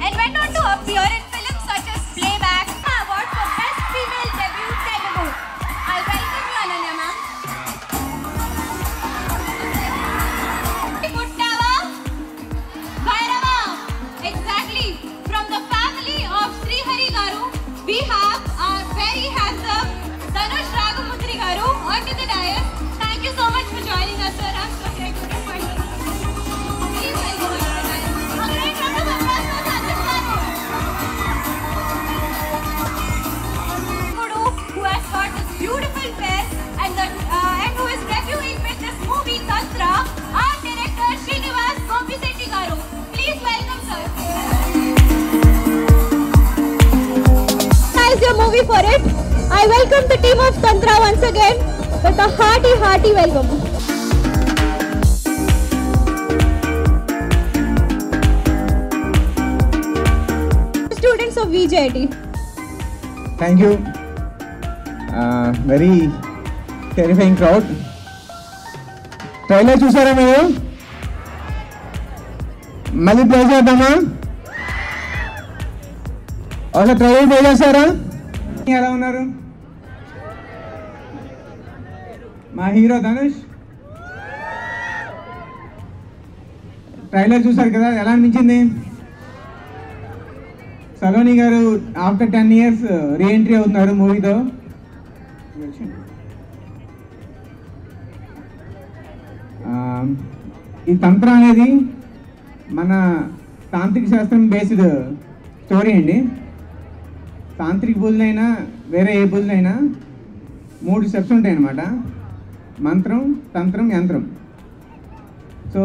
And went on to appear in films such as Playback, award for Best Female Debut Telugu. I welcome you, Ananya ma'am. Puttava Bhairava, exactly. From the family of Sri Hari Garu, we have our very handsome Dhanush Ragamutri Garu onto the dais. Thank you so much for joining us, sir. I'm so grateful for you. Please welcome us. A great round of applause for Dhanush Garu. Who has got this beautiful face and who is debuting with this movie Tantra, our director Srinivas Gopisetti Garu. Please welcome, sir. As your movie for it, I welcome the team of Tantra once again with a hearty welcome. Students of VJIT. Thank you. Very terrifying crowd. Trailer చూసారా మీరు? మళ్ళీ play చేద్దామా? ఒకసారి trailer play చేస్తారా? ఎలా ఉన్నారు? మా hero Dhanush. Trailer చూసారు కదా, ఎలా అనిపించింది? సలోని గారు ఆఫ్టర్ 10 years రీఎంట్రీ అవుతున్నారు మూవీతో. ఈ తంత్ర అనేది మన తాంత్రిక శాస్త్రం బేస్డ్ స్టోరీ అండి. తాంత్రిక పూజలైనా వేరే ఏ పూజలైనా 3 స్టెప్స్ ఉంటాయి అన్నమాట. మంత్రం, తంత్రం, యంత్రం. సో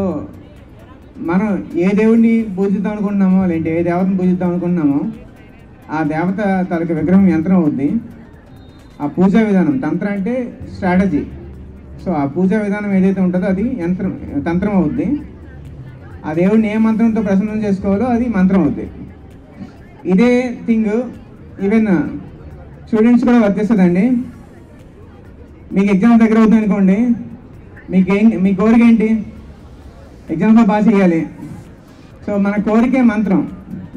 మనం ఏ దేవుడిని పూజిద్దాం అనుకుంటున్నామో, లేదంటే ఏ దేవతను పూజిద్దాం అనుకుంటున్నామో ఆ దేవత తనకి విగ్రహం యంత్రం అవుద్ది. ఆ పూజా విధానం తంత్ర అంటే స్ట్రాటజీ. సో ఆ పూజా విధానం ఏదైతే ఉంటుందో అది తంత్రం అవుద్ది. ఆ దేవుడిని ఏ మంత్రంతో ప్రసన్నం చేసుకోవాలో అది మంత్రం అవుద్ది. ఇదే థింగ్ ఈవెన్ స్టూడెంట్స్ కూడా వర్తిస్తుందండి. మీకు ఎగ్జామ్ దగ్గర అవుతుంది అనుకోండి, మీ కోరిక ఏంటి? ఎగ్జామ్లో పాస్ చేయాలి. సో మన కోరికే మంత్రం.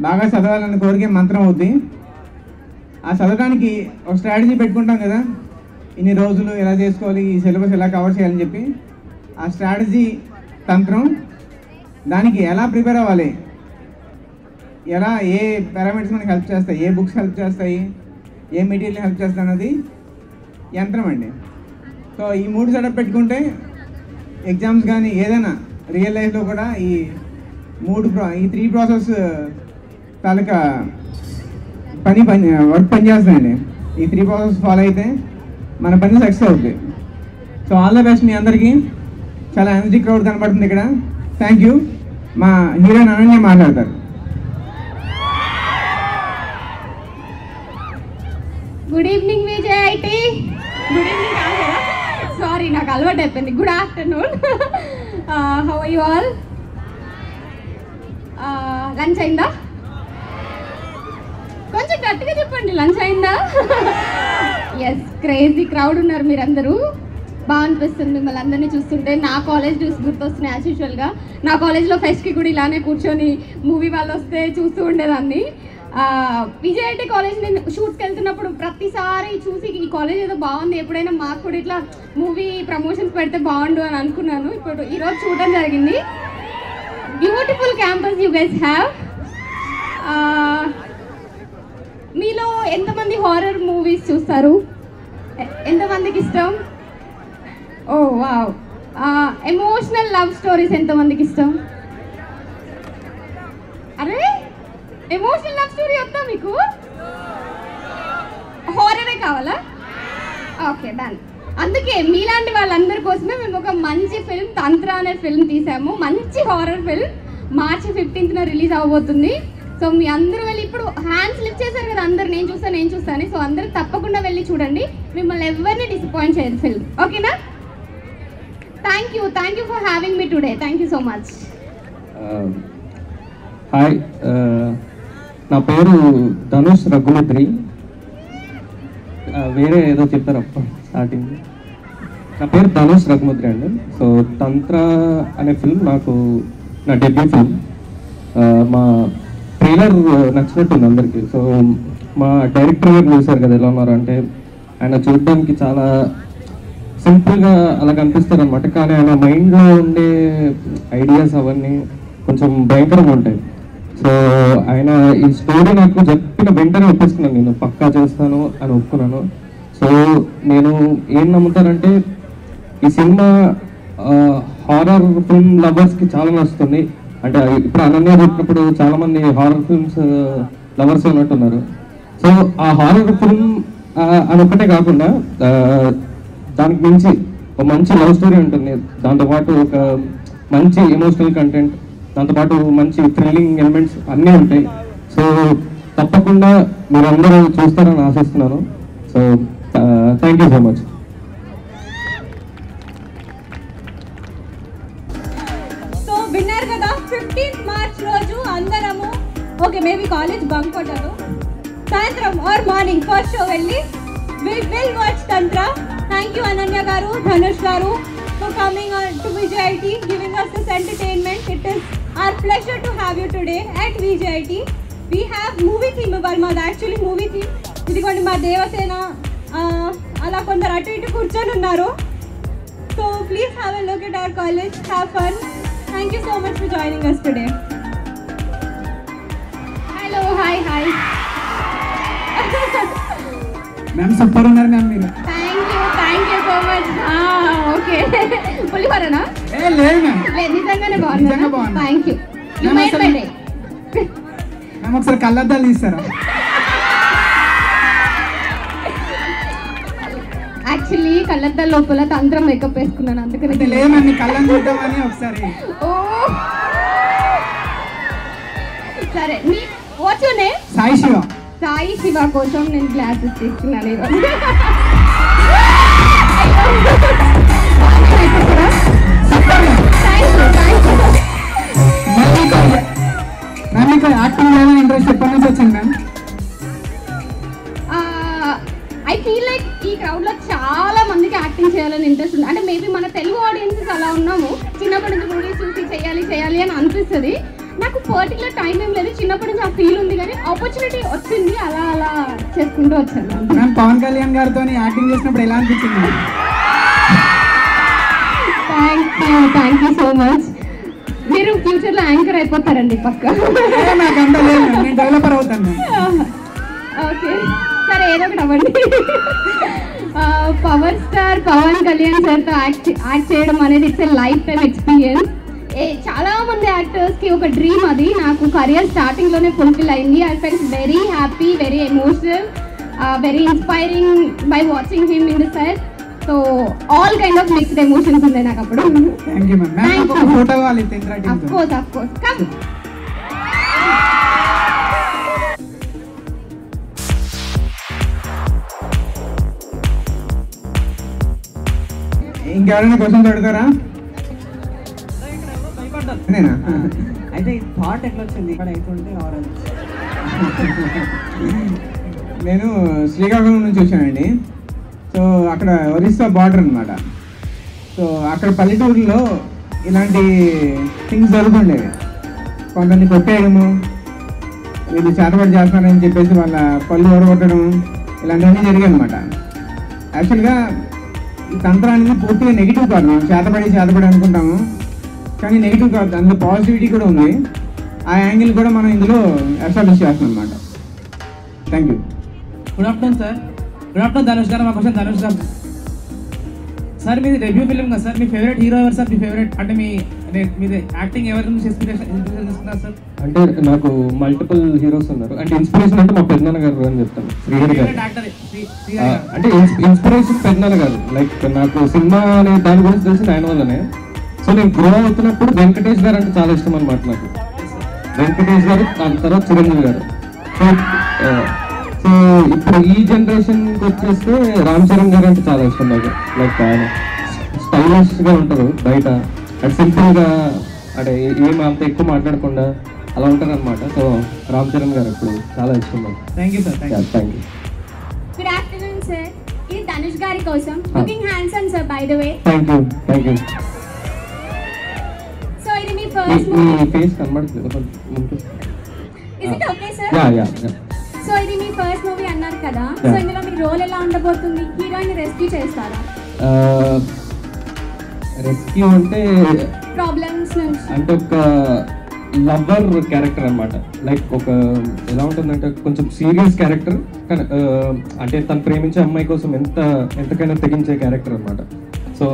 బాగా చదవాలన్న కోరికే మంత్రం అవుద్ది. ఆ చదవడానికి ఒక స్ట్రాటజీ పెట్టుకుంటాం కదా, ఇన్ని రోజులు ఎలా చేసుకోవాలి, ఈ సిలబస్ ఎలా కవర్ చేయాలని చెప్పి. ఆ స్ట్రాటజీ తంత్రం. దానికి ఎలా ప్రిపేర్ అవ్వాలి, ఎలా ఏ పారామీటర్స్ మనకి హెల్ప్ చేస్తాయి, ఏ బుక్స్ హెల్ప్ చేస్తాయి, ఏ మెటీరియల్ హెల్ప్ చేస్తాయి అన్నది యంత్రం అండి. సో ఈ 3 సెటప్ పెట్టుకుంటే ఎగ్జామ్స్ కానీ ఏదైనా రియల్ లైఫ్లో కూడా ఈ 3 ప్రాసెస్ తాలూకా వర్క్ పనిచేస్తాయండి. ఈ 3 ప్రాసెస్ ఫాలో అయితే మన పని సక్సెస్ అవుతుంది. సో ఆల్ ద బెస్ట్ మీ అందరికీ. చాలా ఎనర్జిక్ క్రౌడ్ కనబడుతుంది ఇక్కడ. Thank you. మా హీరోయిన్ అనన్య మాట్లాడతారు. Good evening Vijaya IT. Good evening కాదు కదా, సారీ నాకు అలవాటు అయిపోయింది. Good afternoon. How are you all? Lunch అయిందా? కొంచెం గట్టిగా చెప్పండి, లంచ్ అయిందా? ఎస్, క్రేజీ క్రౌడ్ ఉన్నారు మీరందరూ. బాగా అనిపిస్తుంది మిమ్మల్ని అందరినీ చూస్తుంటే. నా కాలేజ్ చూసి గుర్తొస్తున్నాయి యాజ్ యూజువల్గా. నా కాలేజ్లో ఫెస్ట్కి కూడా ఇలానే కూర్చొని మూవీ వాళ్ళు వస్తే చూస్తూ ఉండేదాన్ని. విజయఐటి కాలేజ్ నేను షూట్స్కి వెళ్తున్నప్పుడు ప్రతిసారి చూసి ఈ కాలేజ్ ఏదో బాగుంది, ఎప్పుడైనా మాకు కూడా ఇట్లా మూవీ ప్రమోషన్స్ పెడితే బాగుండు అని అనుకున్నాను. ఇప్పుడు ఈరోజు చూడడం జరిగింది. Beautiful campus you guys have. మీలో ఎంతమంది హారర్ మూవీస్ చూస్తారు? ఎంతమందికి ఇష్టం? ఓ వావ్. ఎమోషనల్ లవ్ స్టోరీస్ ఎంతమందికి ఇష్టం? అరే ఎమోషనల్ లవ్ స్టోరీ వద్దా మీకు? హారరే కావాలా? Okay done. అందుకే మీలాంటి వాళ్ళందరి కోసమే మేము ఒక మంచి ఫిల్మ్ తంత్ర అనే ఫిల్మ్ తీసాము. మంచి horror film March 15th release అవబోతుంది. సో మీ అందరూ వెళ్ళి ఇప్పుడు హ్యాండ్స్ లిఫ్ట్ చేశారు కదా అందరు, నేను చూస్తాను. సో అందరూ తప్పకుండా వెళ్ళి చూడండి. మిమ్మల్ని ఎవరిని డిసప్పాయింట్ చేయదు ఫిల్మ్. ఓకేనా? Thank you for having me today. Thank you so much. Hi, నా పేరు ధనుష్ రఘుమద్రి. వేరే ఏదో చెప్పారు స్టార్టింగ్. నా పేరు ధనుష్ రఘుమద్రి అండి. సో తంత్ర అనే ఫిల్మ్ నా డెబ్యూ ఫిల్మ్. మా ట్రైలర్ నచ్చినట్టుంది అందరికీ. సో మా డైరెక్టర్ గారు చూశారు కదా ఎలా ఉన్నారు అంటే, ఆయన చూడడానికి చాలా సింపుల్గా అలా కనిపిస్తారు అనమాట. కానీ ఆయన మైండ్లో ఉండే ఐడియాస్ అవన్నీ కొంచెం భయంకరంగా ఉంటాయి. సో ఆయన ఈ స్టోరీ నాకు చెప్పిన వెంటనే ఒప్పేసుకున్నాను, నేను పక్కా చేస్తాను అని ఒప్పుకున్నాను. సో నేను ఏం నమ్ముతానంటే ఈ సినిమా హారర్ ఫిల్మ్ లవర్స్కి చాలా నచ్చుతుంది. అంటే ఇప్పుడు అనన్య చెప్పినప్పుడు చాలామంది హారర్ ఫిల్మ్స్ లవర్స్ ఉన్నట్టున్నారు. సో ఆ హారర్ ఫిల్మ్ అని ఒక్కటే కాకుండా దానికి మించి ఒక మంచి లవ్ స్టోరీ ఉంటుంది, దాంతోపాటు ఒక మంచి ఎమోషనల్ కంటెంట్, దాంతోపాటు మంచి థ్రిల్లింగ్ ఎలిమెంట్స్ అన్నీ ఉంటాయి. సో తప్పకుండా మీరందరూ చూస్తారని ఆశిస్తున్నాను. So thank you so much. So విన్నారు కదా, 15th March రోజు అందరము మేబీ కాలేజ్ బంక్ కొట్టారు, సాయంత్రం ఆర్ మార్నింగ్ ఫస్ట్ షో వెళ్ళి will watch Tantra. Thank you Ananya గారు, ధనుష్ గారు for coming on to VJIT, giving us this entertainment. It is our pleasure to have you today at VJIT. We have movie theme ఇవాళ, actually movie theme. ఇదిగోండి మా దేవసేన అలా కొందరు అటు ఇటు కూర్చొని ఉన్నారు. So please have a look at our college, have fun. Thank you so much for joining us today. Hello hi. Ma'am super ఉన్నారు మ్యామ్ మీరు. Thank you so much. Okay పులిహోరనా? లేదు మ్యామ్, నిజంగానే బాగుంది. Thank you. మ్యామ్ ఒకసారి కళ్ళద్దాలు తీస్తారా? Actually కళ్ళద్దాల లోపల తంత్రం మేకప్ వేసుకున్నాను, అందుకని లేదు మ్యామ్, మీ కళ్ళని చూద్దామని ఒకసారి. ఓ సరే, me what's your name? Sai Shiva కోసం నేను గ్లాసెస్ తీసుకున్నాను ఈరోజు. యాక్టింగ్ చేయాలని ఇంట్రెస్ట్ ఎప్పటి నుంచి వచ్చింది మ్యామ్? ఐ ఫీల్ లైక్ ఈ క్రౌడ్లో చాలా మందికి యాక్టింగ్ చేయాలని ఇంట్రెస్ట్ ఉంది. అంటే మేబీ మన తెలుగు ఆడియన్సెస్ అలా ఉన్నాము, చిన్నప్పటి నుంచి మూవీస్ చూసి చేయాలి అని అనిపిస్తుంది. నాకు పర్టికులర్ టైం ఏం లేదు, చిన్నప్పటి నుంచి ఆ ఫీల్ ఉంది, కానీ ఆపర్చునిటీ వచ్చింది, అలా చేసుకుంటూ వచ్చాను. మ్యామ్ పవన్ కళ్యాణ్ గారితో యాక్టింగ్ చేసినప్పుడు ఎలా అనిపించింది? Thank you so much. మీరు ఫ్యూచర్లో యాంకర్ అయిపోతారండి పక్క. నాకు అంత లేదు, నేను డెవలపర్ అవుతాను. ఓకే సరే, ఏదో ఒకటి అవ్వండి. పవర్ స్టార్ పవన్ కళ్యాణ్ సార్తో యాక్ట్ చేయడం అనేది it's a life time experience. చాలా మంది యాక్టర్స్కి ఒక డ్రీమ్ అది. నాకు కెరియర్ స్టార్టింగ్లోనే ఫుల్ఫిల్ అయింది. I felt very happy, very emotional, very inspiring by watching him in the set. So all kind of mixed emotions ఉన్నాయి నాకు అప్పుడు. Thank you ma'am. మ్యామ్ ఒక ఫోటో కావాలి తంత్ర టీమ్ తో. Of course come. ఇంకెవరైనా questions అడుగుతారా? నేనా? అయితే ఈ థాట్ ఎట్లా వచ్చింది ఇక్కడ అవుతుంటే ఆరెంజ్? నేను శ్రీకాకుళం నుంచి వచ్చానండి. సో అక్కడ ఒరిస్సా బార్డర్ అనమాట. సో అక్కడ పల్లెటూరులో ఇలాంటి థింగ్స్ జరుగుతుండేవి. కొందరిని కొట్టేయడము, వీళ్ళు చేతబడి చేస్తారని చెప్పేసి వాళ్ళ పళ్ళు ఓడగొట్టడం, ఇలాంటివన్నీ జరిగాయి అనమాట. యాక్చువల్గా ఈ తంత్రం అనేది పూర్తిగా నెగిటివ్ కాదు. మనం చేతబడి అనుకుంటాము, కానీ నెగిటివ్ కాదు, అందులో పాజిటివిటీ కూడా ఉంది. ఆ యాంగిల్ కూడా మనం ఇందులో ఎస్టాబ్లిష్ చేస్తాం అనమాట. Thank you. Good afternoon sir. Good afternoon Dhanush గారు. మా క్వశ్చన్ ధనుష్ గారు. సార్ మీది డెబ్యూ ఫిల్మ్ కదా సార్, మీ ఫేవరెట్ హీరో ఎవరు సార్? మీ ఫేవరెట్ అంటే మీది యాక్టింగ్ ఎవరి నుంచి ఇన్స్పిరేషన్ తీసుకున్నారు సార్? అంటే నాకు మల్టిపుల్ హీరోస్ ఉన్నారు. అంటే ఇన్స్పిరేషన్ అంటే మా పెద్దనాన్న గారు అని చెప్తాను, శ్రీహరి గారు. అంటే ఇన్స్పిరేషన్ పెద్దనాన్న గారు. లైక్ నాకు సినిమా అనే దాని గురించి తెలిసింది ఆయన వల్లనే. సో నేను గ్రో అవుతున్నప్పుడు వెంకటేష్ గారు అంటే చాలా ఇష్టం అనమాట నాకు. వెంకటేష్ గారు, దాని తర్వాత చిరంజీవి గారు. సో ఇప్పుడు ఈ జనరేషన్కి వచ్చేస్తే రామ్ చరణ్ గారు అంటే చాలా ఇష్టం నాకు. లైక్ ఆయన స్టైలిష్గా ఉంటారు బయట, అండ్ సింపుల్గా, అంటే ఏం అంత ఎక్కువ మాట్లాడకుండా అలా ఉంటారు అనమాట. సో రామ్ చరణ్ గారు ఇప్పుడు చాలా ఇష్టం నాకు. Thank you sir. Thank you. Good afternoon sir. ఇది ధనుష్ గారి కోసం. Looking handsome sir by the way. Thank you. Thank you. So ఇది మీ ఫస్ట్ మూవీ. మీ ఫేస్ కనబడట్లేదు. Is it okay sir? Yeah yeah yeah. So ఇది మీ ఫస్ట్ మూవీ అన్నారు కదా, so ఇందులో మీ role ఎలా ఉండబోతుంది? హీరోయిన్ రెస్క్యూ చేస్తారా? రెస్క్యూ అంటే ప్రాబ్లమ్స్ నుంచి అంటే ఒక లవర్ క్యారెక్టర్ అనమాట. లైక్ ఒక ఎలా ఉంటుందంటే కొంచెం సీరియస్ క్యారెక్టర్, కానీ అంటే తను ప్రేమించే అమ్మాయి కోసం ఎంతకైనా తెగించే క్యారెక్టర్ అనమాట. సో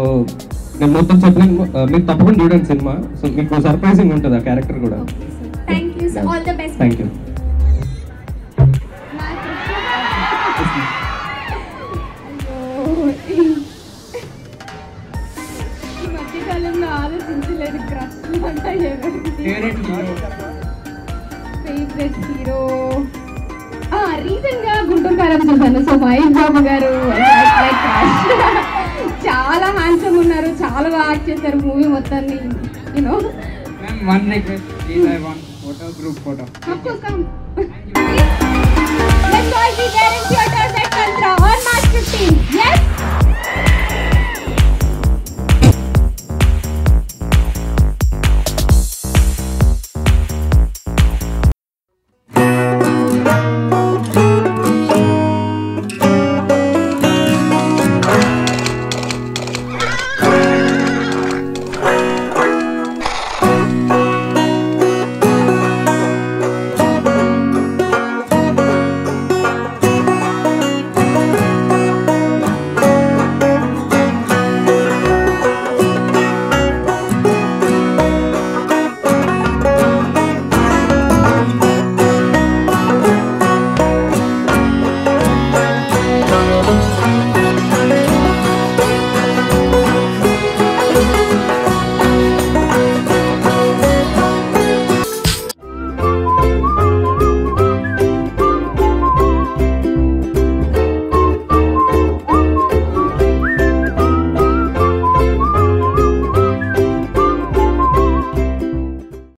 నేను మొత్తం చెప్పలేను, మీరు తప్పకుండా చూడండి సినిమా. సో మీకు సర్ప్రైజింగ్ ఉంటుంది ఆ క్యారెక్టర్ కూడా. Thank you sir. All the best. Thank you. ఈ మధ్యకాలంలో ఆలోచించలేదు క్రష్ అంటే favourite hero. Favourite hero recent గా గుంటూరు కారం చూసాను. సో మహేష్ బాబు గారు చాలా హ్యాండ్సమ్ ఉన్నారు, చాలా బాగా యాక్ట్ చేశారు మూవీ మొత్తాన్ని. You know One request, please, I want photo, group photo. Of course, come. Let's all be there and cheer